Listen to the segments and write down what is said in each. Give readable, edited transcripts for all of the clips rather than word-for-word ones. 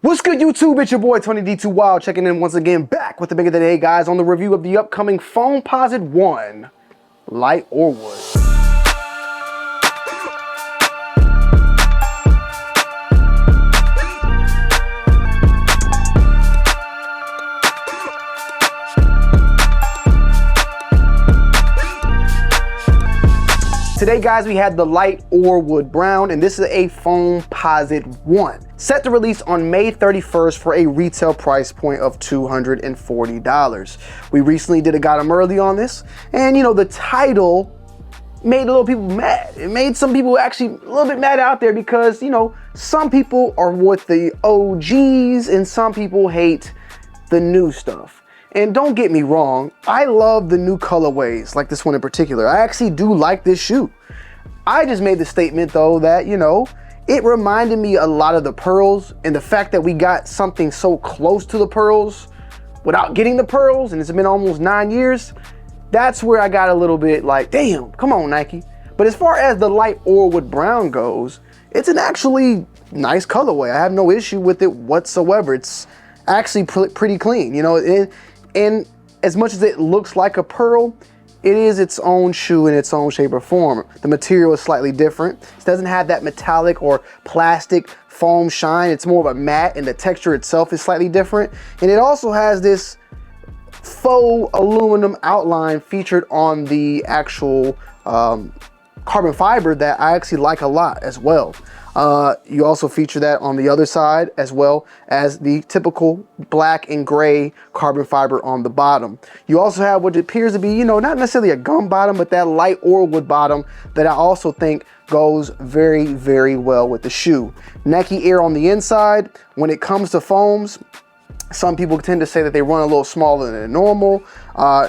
What's good, YouTube? It's your boy Tonyd2wild checking in once again, back with the bigger today, guys, on the review of the upcoming Foamposite 1 Light Orewood. Today, guys, we had the Light Orewood Brown, and this is a Foamposite 1. Set to release on May 31st for a retail price point of $240. We recently did a got 'em early on this, and you know, the title made a little people mad. It made some people actually a little bit mad out there because, you know, some people are with the OGs and some people hate the new stuff. And don't get me wrong, I love the new colorways, like this one in particular. I actually do like this shoe. I just made the statement though that, you know, it reminded me a lot of the pearls, and the fact that we got something so close to the pearls without getting the pearls, and it's been almost 9 years, that's where I got a little bit like, damn, come on, Nike. But as far as the Light Orewood Brown goes, it's an actually nice colorway. I have no issue with it whatsoever. It's actually pretty clean, you know. And as much as it looks like a pearl, it is its own shoe in its own shape or form. The material is slightly different. It doesn't have that metallic or plastic foam shine. It's more of a matte, and the texture itself is slightly different. And it also has this faux aluminum outline featured on the actual carbon fiber that I actually like a lot as well. You also feature that on the other side, as well as the typical black and gray carbon fiber on the bottom. You also have what appears to be, you know, not necessarily a gum bottom, but that Light Orewood bottom that I also think goes very, very well with the shoe. Nike Air on the inside. When it comes to foams, some people tend to say that they run a little smaller than normal.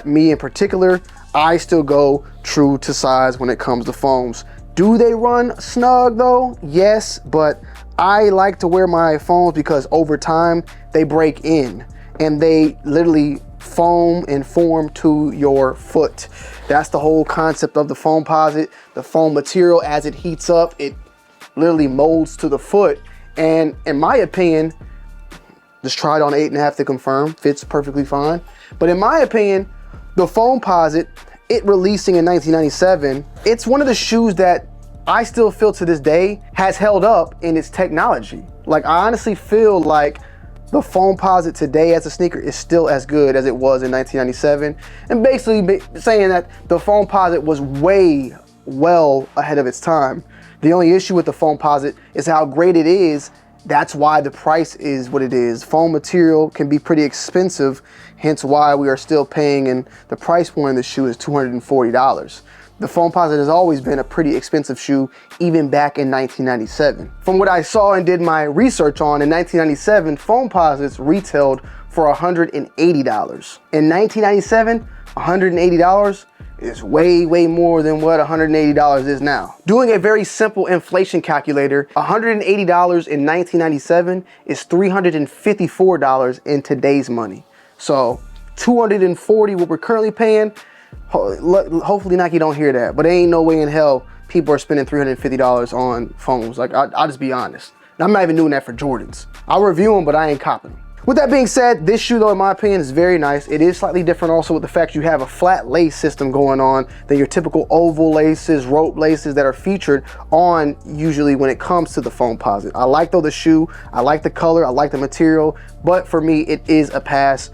Me in particular, I still go true to size when it comes to foams. Do they run snug though? Yes, but I like to wear my foams because over time they break in and they literally foam and form to your foot. That's the whole concept of the Foamposite. The foam material, as it heats up, it literally molds to the foot. And in my opinion, just tried on 8.5 to confirm, fits perfectly fine. But in my opinion, the Foamposite, it releasing in 1997, it's one of the shoes that I still feel to this day has held up in its technology. Like, I honestly feel like the Foamposite today as a sneaker is still as good as it was in 1997. And basically saying that the Foamposite was way well ahead of its time. The only issue with the Foamposite is how great it is. That's why the price is what it is. Foam material can be pretty expensive, hence why we are still paying, and the price point of the shoe is $240. The Foamposite has always been a pretty expensive shoe, even back in 1997. From what I saw and did my research on, in 1997, Foamposites retailed for $180. In 1997, $180 is way, way more than what $180 is now. Doing a very simple inflation calculator, $180 in 1997 is $354 in today's money. So $240, what we're currently paying, hopefully Nike don't hear that, but there ain't no way in hell people are spending $350 on foams. Like, I'll just be honest. I'm not even doing that for Jordans. I'll review them, but I ain't copping them. With that being said, this shoe though, in my opinion, is very nice. It is slightly different also with the fact you have a flat lace system going on than your typical oval laces, rope laces that are featured on usually when it comes to the Foamposite. I like though the shoe, I like the color, I like the material, but for me it is a pass,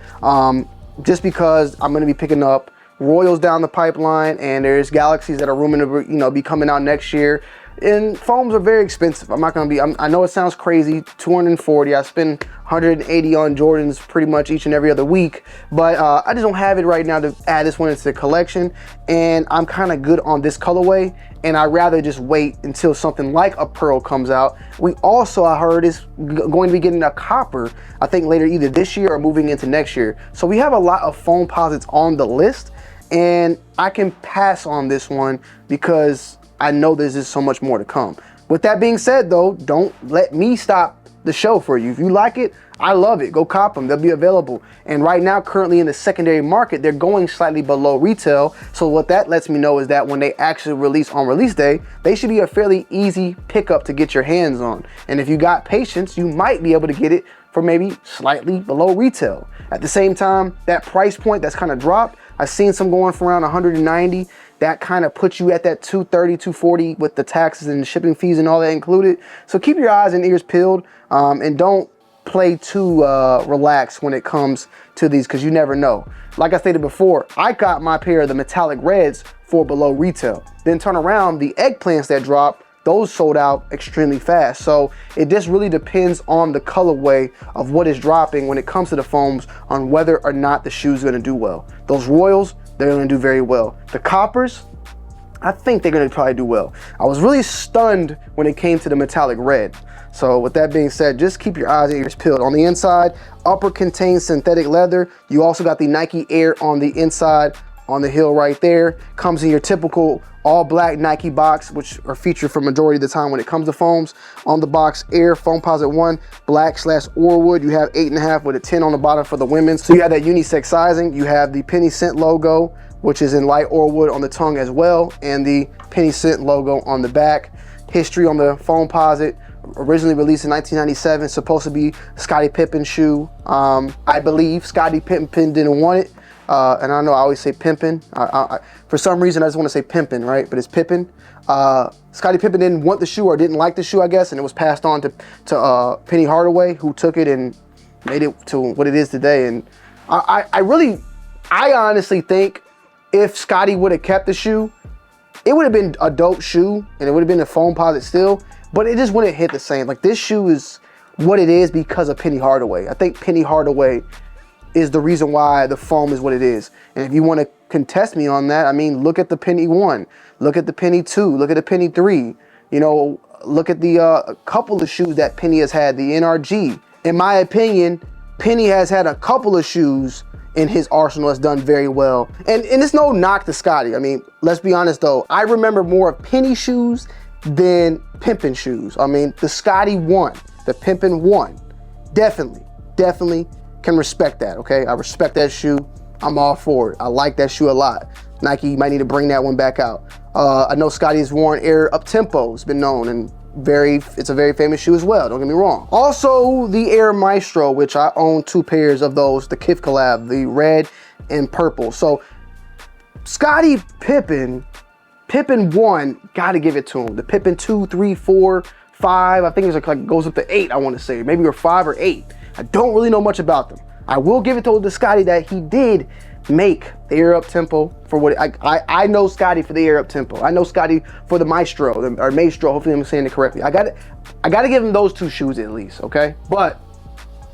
just because I'm gonna be picking up Royals down the pipeline, and there's Galaxies that are rumored to, you know, be coming out next year. And foams are very expensive. I'm not gonna be, I know it sounds crazy, $240. I spend $180 on Jordans pretty much each and every other week, but I just don't have it right now to add this one into the collection, and I'm kind of good on this colorway, and I'd rather just wait until something like a pearl comes out. We also, I heard, is going to be getting a copper, I think later either this year or moving into next year. So we have a lot of Foamposites on the list, and I can pass on this one because I know there's just so much more to come. With that being said though, don't let me stop the show for you. If you like it, I love it. Go cop them. They'll be available. And right now, currently in the secondary market, they're going slightly below retail. So what that lets me know is that when they actually release on release day, they should be a fairly easy pickup to get your hands on. And if you got patience, you might be able to get it for maybe slightly below retail. At the same time, that price point that's kind of dropped, I've seen some going for around 190. That kind of puts you at that 230, 240 with the taxes and the shipping fees and all that included. So keep your eyes and ears peeled, and don't play too relaxed when it comes to these, because you never know. Like I stated before, I got my pair of the metallic reds for below retail. Then turn around, the eggplants that dropped, those sold out extremely fast. So it just really depends on the colorway of what is dropping when it comes to the foams, on whether or not the shoe's gonna do well. Those royals, they're gonna do very well. The coppers, I think they're gonna probably do well. I was really stunned when it came to the metallic red. So with that being said, just keep your eyes and ears peeled. On the inside, upper contains synthetic leather. You also got the Nike Air on the inside, on the heel right there. Comes in your typical all black Nike box, which are featured for majority of the time when it comes to foams. On the box, Air Foamposite 1, black / Orewood. You have 8.5 with a 10 on the bottom for the women's. So you have that unisex sizing. You have the Penny Cent logo, which is in light Orewood on the tongue as well, and the Penny Cent logo on the back. History on the Foamposite, originally released in 1997, supposed to be Scottie Pippen's shoe. I believe Scottie Pippen didn't want it. And I know I always say pimpin'. For some reason, I just want to say pimpin', right? But it's Pippen. Scottie Pippen didn't want the shoe, or didn't like the shoe, I guess, and it was passed on to Penny Hardaway, who took it and made it to what it is today. And I honestly think if Scottie would have kept the shoe, it would have been a dope shoe, and it would have been a Foamposite still, but it just wouldn't hit the same. Like, this shoe is what it is because of Penny Hardaway. I think Penny Hardaway is the reason why the foam is what it is. And if you want to contest me on that, I mean, look at the Penny 1, look at the Penny 2, look at the Penny 3, you know, look at the couple of shoes that Penny has had, the NRG. In my opinion, Penny has had a couple of shoes in his arsenal that's done very well. And it's no knock to Scottie. I mean, let's be honest though, I remember more of Penny shoes than Pimpin' shoes. I mean, the Scottie 1, the Pimpin' 1, definitely can respect that, okay? I respect that shoe. I'm all for it. I like that shoe a lot. Nike might need to bring that one back out. I know Scottie's worn Air Up-Tempo. It's been known, and it's a very famous shoe as well, don't get me wrong. Also, the Air Maestro, which I own 2 pairs of those, the Kith collab, the red and purple. So Scottie Pippen 1, gotta give it to him. The Pippen 2, 3, 4, 5, I think it's like goes up to 8, I wanna say. Maybe or 5 or 8. I don't really know much about them. I will give it to Scottie that he did make the Air Up-Tempo for what I know Scottie for the Air Up-Tempo. I know Scottie for the Maestro, or Maestro, hopefully I'm saying it correctly. I gotta give him those 2 shoes at least, okay? But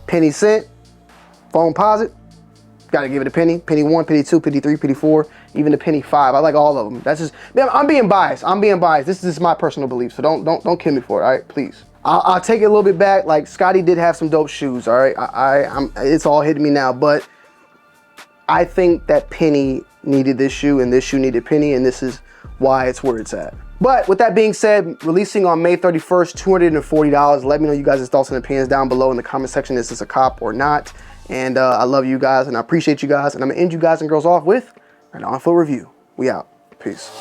Penny Cent, Foamposite, gotta give it a Penny. Penny 1, Penny 2, Penny 3, Penny 4, even the Penny 5. I like all of them. That's just, man, I'm being biased. This is my personal belief, so don't kill me for it, all right? Please. I'll take it a little bit back. Like, Scottie did have some dope shoes, all right? It's all hitting me now, but I think that Penny needed this shoe, and this shoe needed Penny, and this is why it's where it's at. But with that being said, releasing on May 31st, $240. Let me know you guys' thoughts and opinions down below in the comment section. Is this a cop or not? And I love you guys, and I appreciate you guys, and I'm gonna end you guys and girls off with an on-foot review. We out. Peace.